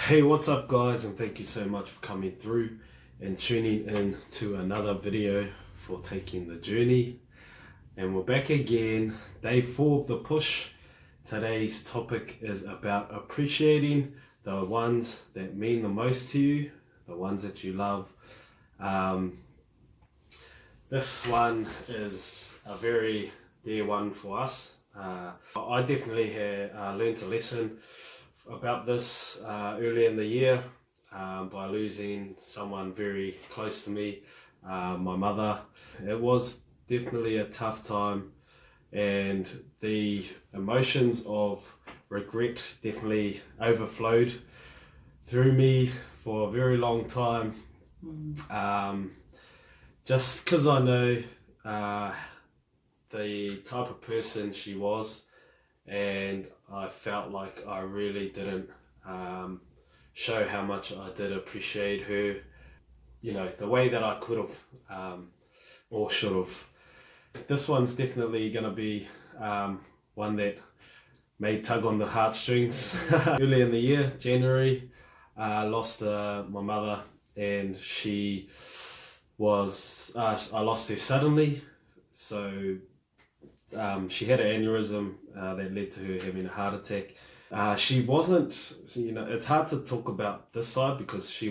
Hey, what's up guys, and thank you so much for coming through and tuning in to another video for Taking the Journey. And we're back again, day 4 of the push. Today's topic is about appreciating the ones that mean the most to you, the ones that you love. This one is a very dear one for us. I definitely learned a lesson about this earlier in the year by losing someone very close to me, my mother. It was definitely a tough time, and the emotions of regret definitely overflowed through me for a very long time. Just because I know the type of person she was, and I felt like I really didn't show how much I did appreciate her, the way that I could have or should have. This one's definitely going to be one that may tug on the heartstrings. Early in the year, January, I lost my mother, and she was, I lost her suddenly. So she had an aneurysm that led to her having a heart attack. She wasn't, it's hard to talk about this side because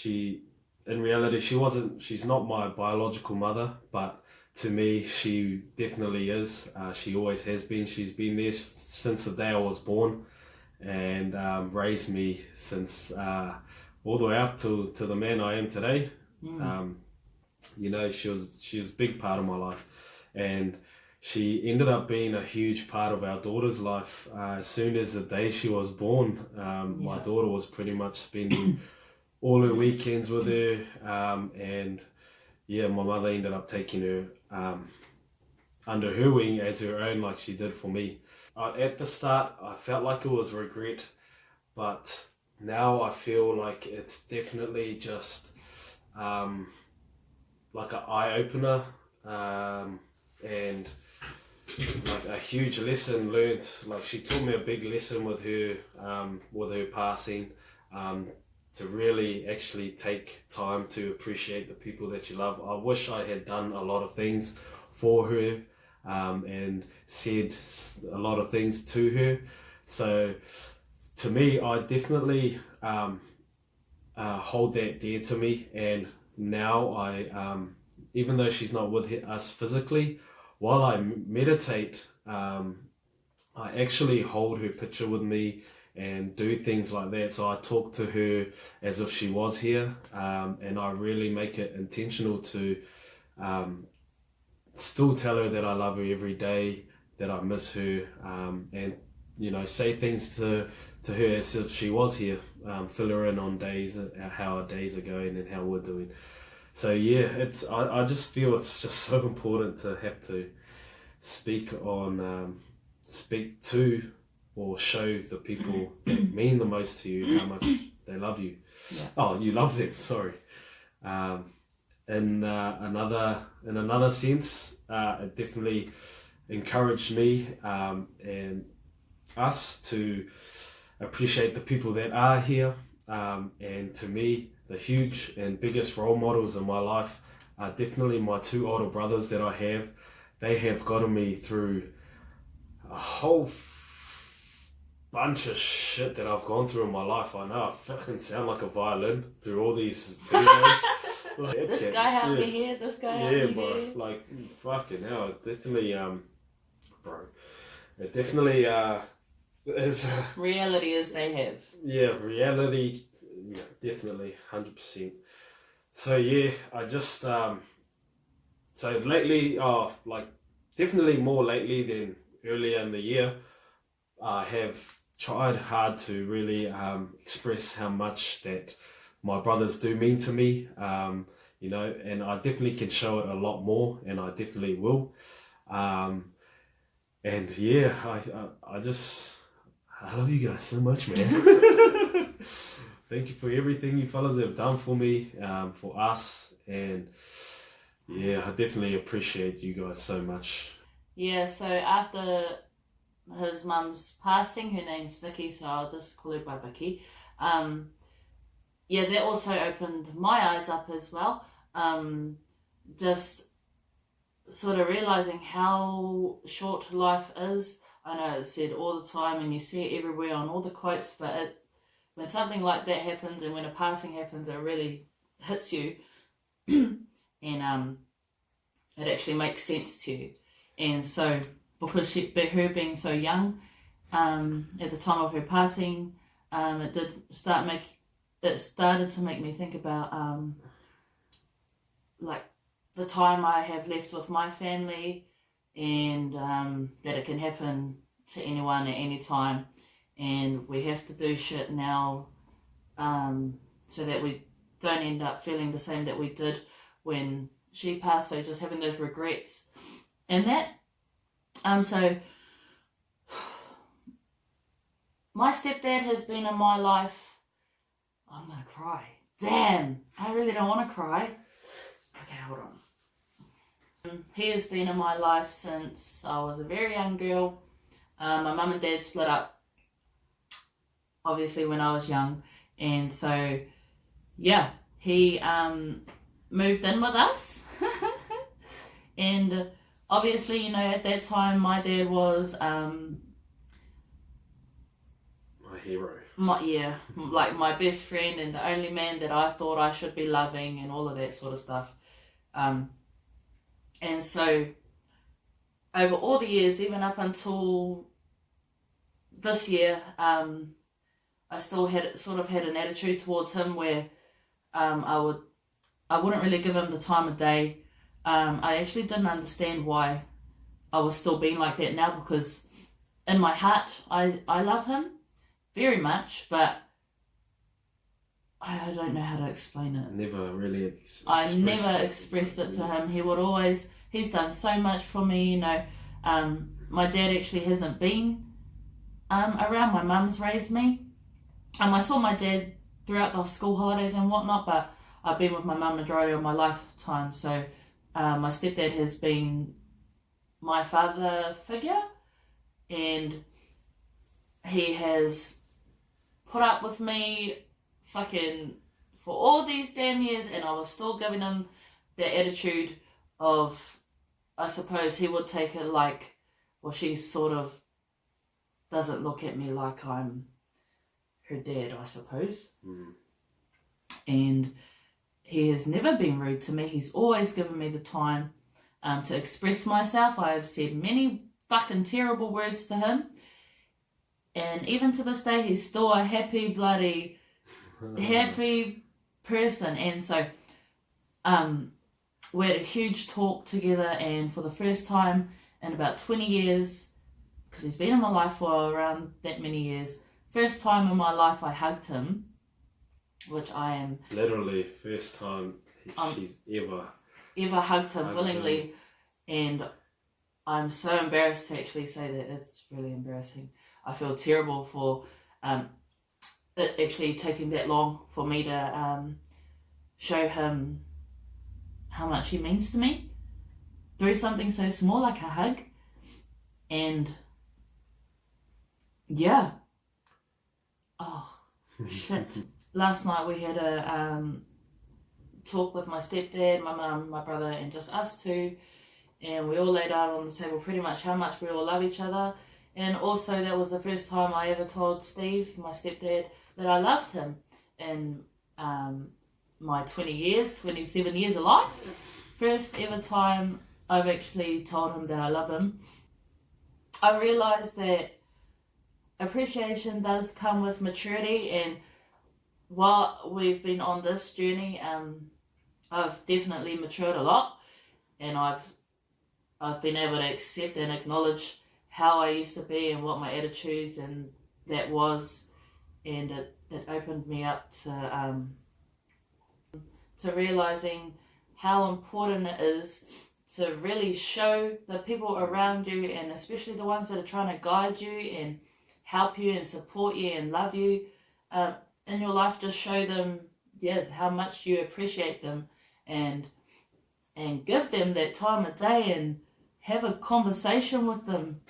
in reality, she's not my biological mother, but to me, she definitely is. She always has been. She's been there since the day I was born, and raised me since all the way up to the man I am today. She was a big part of my life, and she ended up being a huge part of our daughter's life. As soon as the day she was born, my daughter was pretty much spending all her weekends with her, and my mother ended up taking her under her wing as her own, like she did for me. At the start, I felt like it was regret, but now I feel like it's definitely just like an eye-opener, and like a huge lesson learned. Like, she taught me a big lesson with her passing, to really actually take time to appreciate the people that you love. I wish I had done a lot of things for her, and said a lot of things to her. So to me, I definitely hold that dear to me. And now I, even though she's not with us physically, while I meditate, I actually hold her picture with me and do things like that. So I talk to her as if she was here, and I really make it intentional to still tell her that I love her every day, that I miss her, and say things to her as if she was here, fill her in on days, how our days are going and how we're doing. So I just feel it's just so important to have to speak to or show the people that mean the most to you how much they love you. Yeah. Oh, you love them, sorry. In another sense, it definitely encouraged me and us to appreciate the people that are here. And to me, the huge and biggest role models in my life are definitely my 2 older brothers that I have. They have gotten me through a whole bunch of shit that I've gone through in my life. I know I fucking sound like a violin through all these videos. This guy helped me here, this guy helped me bro. here. Like, fucking hell, it definitely, it definitely is. Reality is they have. Yeah, reality, definitely, 100%. So I just, so lately, definitely more lately than earlier in the year, I have tried hard to really express how much that my brothers do mean to me, and I definitely can show it a lot more, and I definitely will. I love you guys so much, man. Thank you for everything you fellas have done for me, for us, and I definitely appreciate you guys so much. Yeah, so after his mum's passing, her name's Vicky, so I'll just call her by Vicky. yeah, that also opened my eyes up as well. Just sort of realizing how short life is. I know it's said all the time and you see it everywhere on all the quotes, but when something like that happens and when a passing happens, it really hits you. And it actually makes sense to you. And so, because her being so young, at the time of her passing, it started to make me think about like the time I have left with my family, and that it can happen to anyone at any time, and we have to do shit now so that we don't end up feeling the same that we did when she passed. So just having those regrets and that. So my stepdad has been in my life. I'm gonna cry. Damn, I really don't want to cry. Okay, hold on. He has been in my life since I was a very young girl. My mum and dad split up, obviously, when I was young. And so, yeah, he moved in with us. And obviously, you know, at that time, my dad was... my hero. Like my best friend and the only man that I thought I should be loving and all of that sort of stuff. And so, over all the years, even up until this year, I still had an attitude towards him where I wouldn't really give him the time of day. I actually didn't understand why I was still being like that now, because in my heart I love him very much, but I don't know how to explain it. Never really I never expressed it to him. He would always... He's done so much for me, you know. My dad actually hasn't been around. My mum's raised me. I saw my dad throughout the school holidays and whatnot, but I've been with my mum majority of my lifetime. So my stepdad has been my father figure, and he has put up with me fucking for all these damn years, and I was still giving him the attitude of, I suppose he would take it like, well, she sort of doesn't look at me like I'm her dad, I suppose. And he has never been rude to me. He's always given me the time to express myself. I have said many fucking terrible words to him, and even to this day, he's still a happy person. And so we had a huge talk together, and for the first time in about 20 years, because he's been in my life for around that many years, first time in my life I hugged him, which I am... Literally, first time she's ever hugged him willingly. And I'm so embarrassed to actually say that. It's really embarrassing. I feel terrible for it actually taking that long for me to show him how much he means to me through something so small like a hug. And yeah. Oh, shit. Last night we had a talk with my stepdad, my mum, my brother, and just us two. And we all laid out on the table pretty much how much we all love each other. And also that was the first time I ever told Steve, my stepdad, that I loved him in my 27 years of life. First ever time I've actually told him that I love him. I realised that appreciation does come with maturity, and while we've been on this journey, I've definitely matured a lot, and I've been able to accept and acknowledge how I used to be and what my attitudes and that was, and it opened me up to realising how important it is to really show the people around you, and especially the ones that are trying to guide you and help you and support you and love you in your life. Just show them, how much you appreciate them, and give them that time of day and have a conversation with them.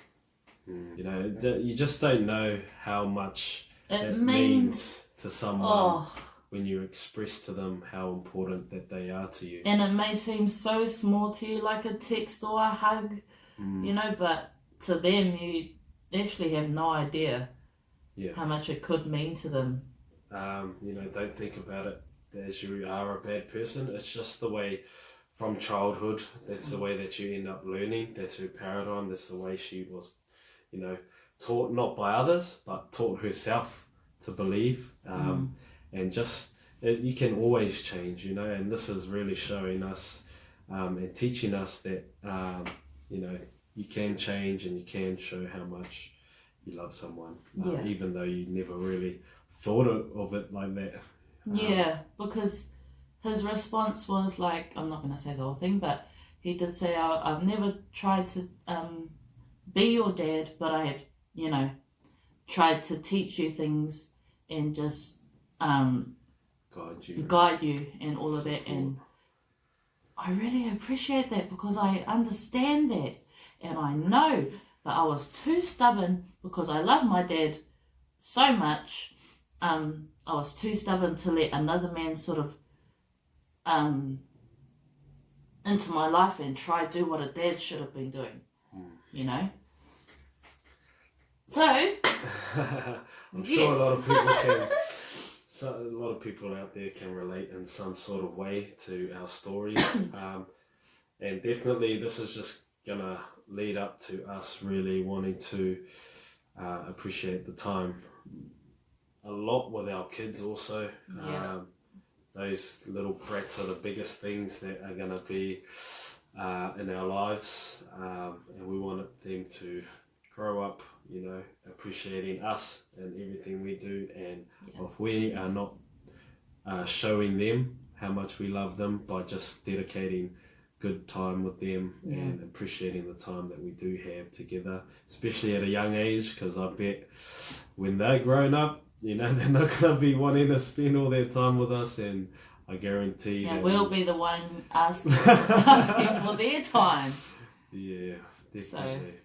You know, you just don't know how much It means to someone oh, when you express to them how important that they are to you. and it may seem so small to you, like a text or a hug, you know, but to them, you actually have no idea how much it could mean to them. You know, don't think about it as you are a bad person. It's just the way from childhood, that's the way that you end up learning. That's her paradigm. That's the way she was, you know, taught not by others, but taught herself to believe. And just, you can always change, you know, and this is really showing us and teaching us that, you know, you can change and you can show how much you love someone, even though you never really thought of it like that. Yeah, because his response was like, I'm not going to say the whole thing, but he did say, I've never tried to be your dad, but I have, you know, tried to teach you things and just guide you and all of that. And I really appreciate that because I understand that and I know, but I was too stubborn because I love my dad so much. I was too stubborn to let another man sort of into my life and try to do what a dad should have been doing, you know. So I'm sure a lot of people can. So a lot of people out there can relate in some sort of way to our stories, and definitely this is just gonna lead up to us really wanting to appreciate the time a lot with our kids also. Those little brats are the biggest things that are going to be in our lives, and we want them to grow up, you know, appreciating us and everything we do, and if we are not showing them how much we love them by just dedicating good time with them and appreciating the time that we do have together, especially at a young age, because I bet when they're grown up, you know, they're not going to be wanting to spend all their time with us, and I guarantee that we'll be the one asking for their time. Yeah, definitely.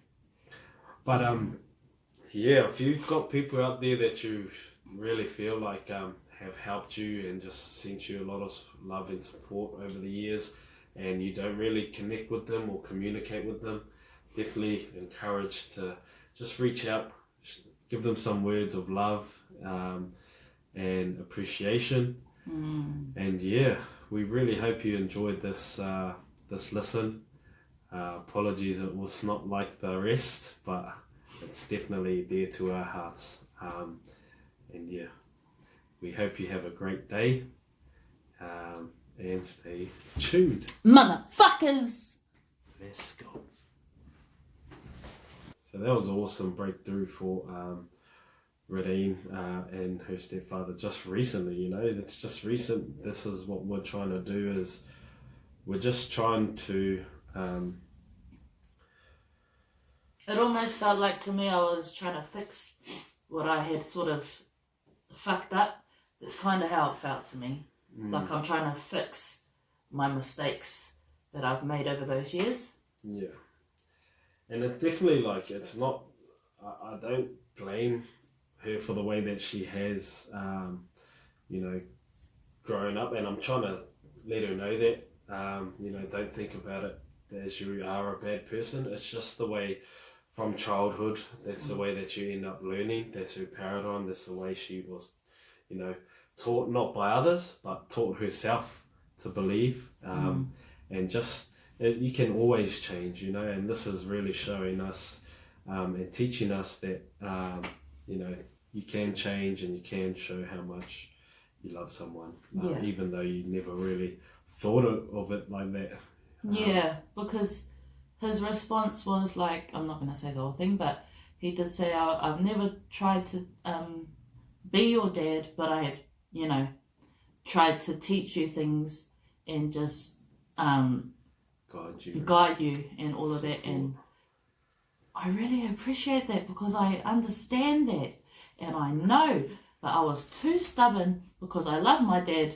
But if you've got people out there that you really feel like have helped you and just sent you a lot of love and support over the years, and you don't really connect with them or communicate with them, definitely encouraged to just reach out, give them some words of love and appreciation. And we really hope you enjoyed this listen. Apologies, it was not like the rest, but it's definitely dear to our hearts. And we hope you have a great day, and stay tuned. Motherfuckers! Let's go. So that was an awesome breakthrough for Radine and her stepfather just recently, you know. It's just recent. This is what we're trying to do, is we're just trying to it almost felt like to me I was trying to fix what I had sort of fucked up. That's kind of how it felt to me. Like I'm trying to fix my mistakes that I've made over those years. Yeah. And it's definitely like, it's not, I don't blame her for the way that she has, you know, grown up, and I'm trying to let her know that, you know, don't think about it as you are a bad person. It's just the way from childhood, that's the way that you end up learning. That's her paradigm. That's the way she was, you know, taught not by others, but taught herself to believe. And just, you can always change, you know, and this is really showing us and teaching us that, you know, you can change and you can show how much you love someone, even though you never really thought of it like that. Because his response was like, I'm not going to say the whole thing, but he did say, I've never tried to be your dad, but I have, you know, tried to teach you things and just guide you and all of that. And I really appreciate that because I understand that and I know, but I was too stubborn because I love my dad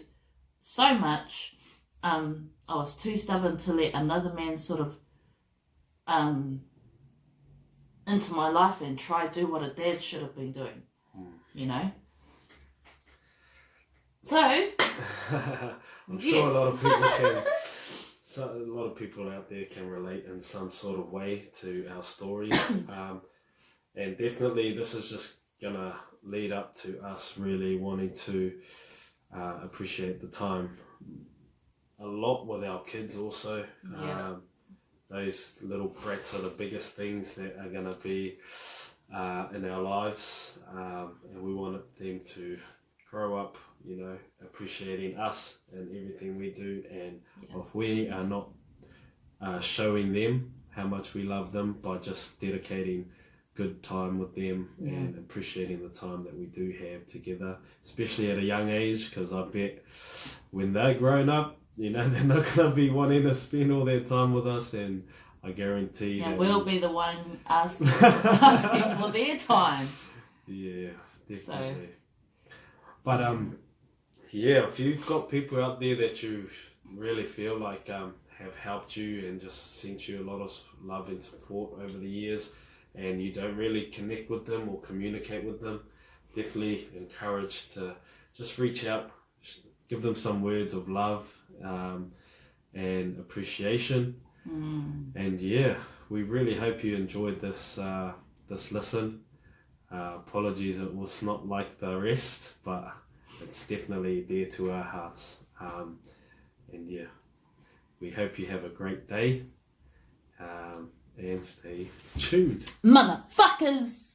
so much. I was too stubborn to let another man sort of into my life and try to do what a dad should have been doing, you know. So, I'm sure a lot of people can. So a lot of people out there can relate in some sort of way to our stories, and definitely this is just gonna lead up to us really wanting to appreciate the time a lot with our kids also. Those little brats are the biggest things that are gonna be in our lives, and we want them to grow up, you know, appreciating us and everything we do, and if we are not showing them how much we love them by just dedicating good time with them and appreciating the time that we do have together, especially at a young age, because I bet when they're grown up, you know, they're not going to be wanting to spend all their time with us, and I guarantee that we'll be the one asking for their time. Yeah, definitely. So. But if you've got people out there that you really feel like have helped you and just sent you a lot of love and support over the years, and you don't really connect with them or communicate with them, definitely encouraged to just reach out, give them some words of love and appreciation. And we really hope you enjoyed this listen. Apologies, it was not like the rest, but it's definitely dear to our hearts. And we hope you have a great day, and stay tuned. Motherfuckers!